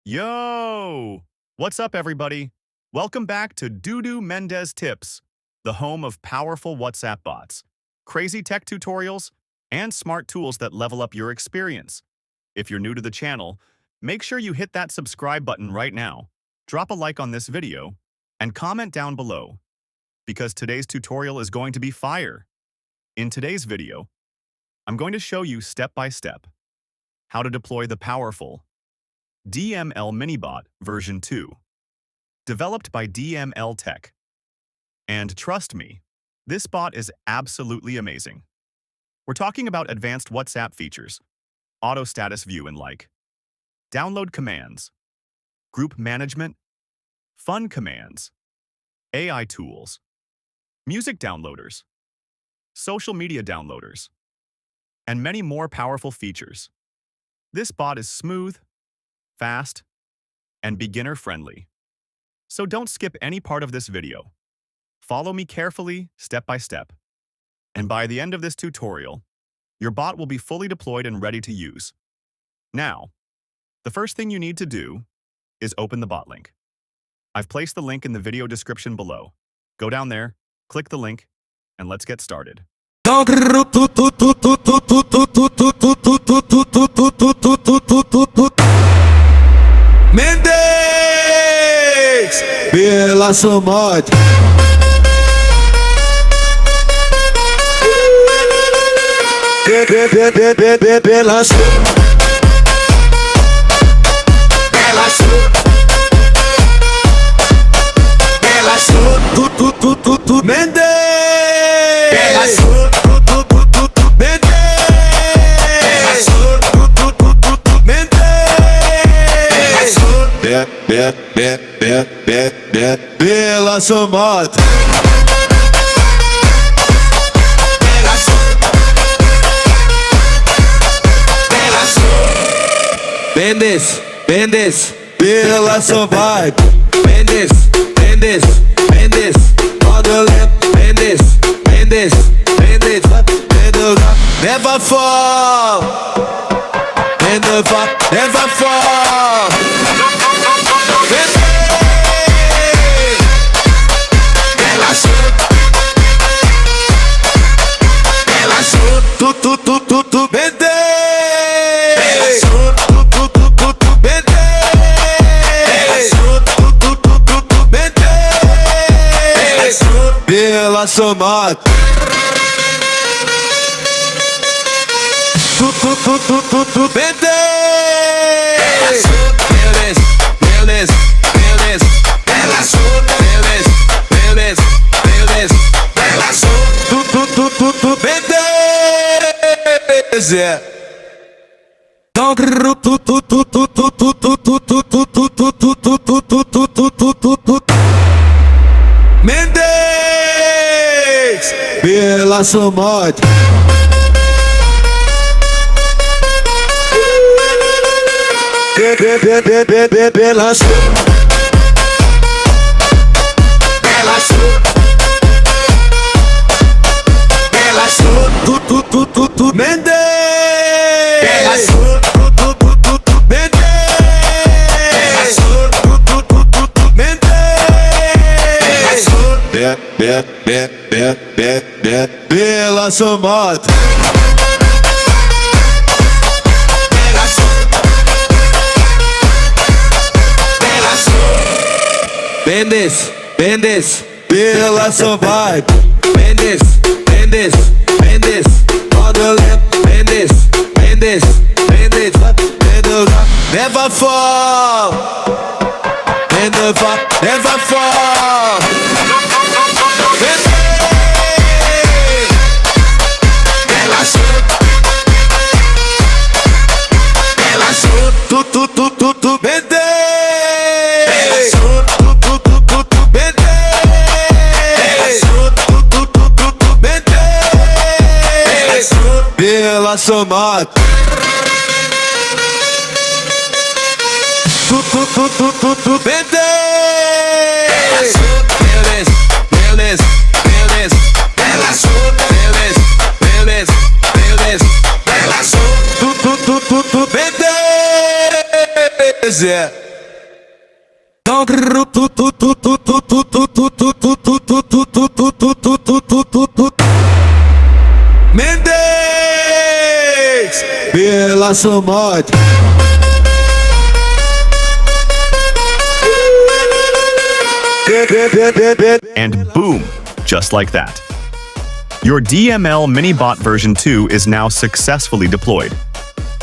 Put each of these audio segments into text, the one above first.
Yo! What's up, everybody? Welcome back to Dudu Mendez Tips, the home of powerful WhatsApp bots, crazy tech tutorials, and smart tools that level up your experience. If you're new to the channel, make sure you hit that subscribe button right now, drop a like on this video, and comment down below, because today's tutorial is going to be fire. In today's video, I'm going to show you step by step how to deploy the powerful DML Minibot version 2, developed by DML Tech. And trust me, this bot is absolutely amazing. We're talking about advanced WhatsApp features, auto status view and like, download commands, group management, fun commands, AI tools, music downloaders, social media downloaders, and many more powerful features. This bot is smooth, fast, and beginner-friendly. So don't skip any part of this video. Follow me carefully, step by step. And by the end of this tutorial, your bot will be fully deployed and ready to use. Now, the first thing you need to do is open the bot link. I've placed the link in the video description below. Go down there, click the link, and let's get started. Mendez pela Somod. Pela Mendez pela Somod. Mendez pela Somod. Mendez on the left. Mendez never fall. Never fall. Pela Somod. Mendez pela Somod. Pela pela Somod. Mendez pela Somod. Mendez on the left. Mendez never fall. Never fall. Pela Somod. Mendez Mendes pela sua morte. And boom, just like that. Your DML Minibot version 2 is now successfully deployed.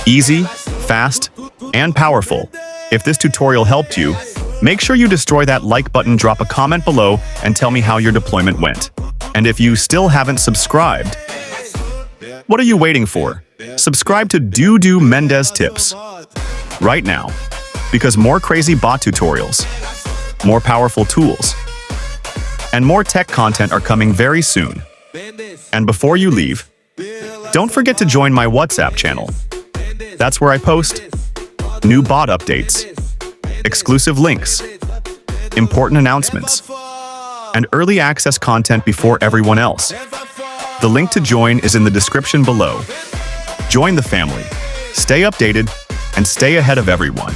Easy, fast, and powerful. If this tutorial helped you, make sure you destroy that like button, drop a comment below, and tell me how your deployment went. And if you still haven't subscribed, what are you waiting for? Subscribe to DML Mendez Tips right now, because more crazy bot tutorials, more powerful tools, and more tech content are coming very soon. And before you leave, don't forget to join my WhatsApp channel. That's where I post new bot updates, exclusive links, important announcements, and early access content before everyone else. The link to join is in the description below. Join the family, stay updated, and stay ahead of everyone.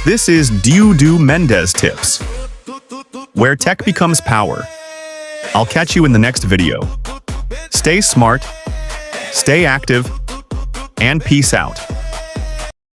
This is DML Mendez Tips, where tech becomes power. I'll catch you in the next video. Stay smart, stay active, and peace out.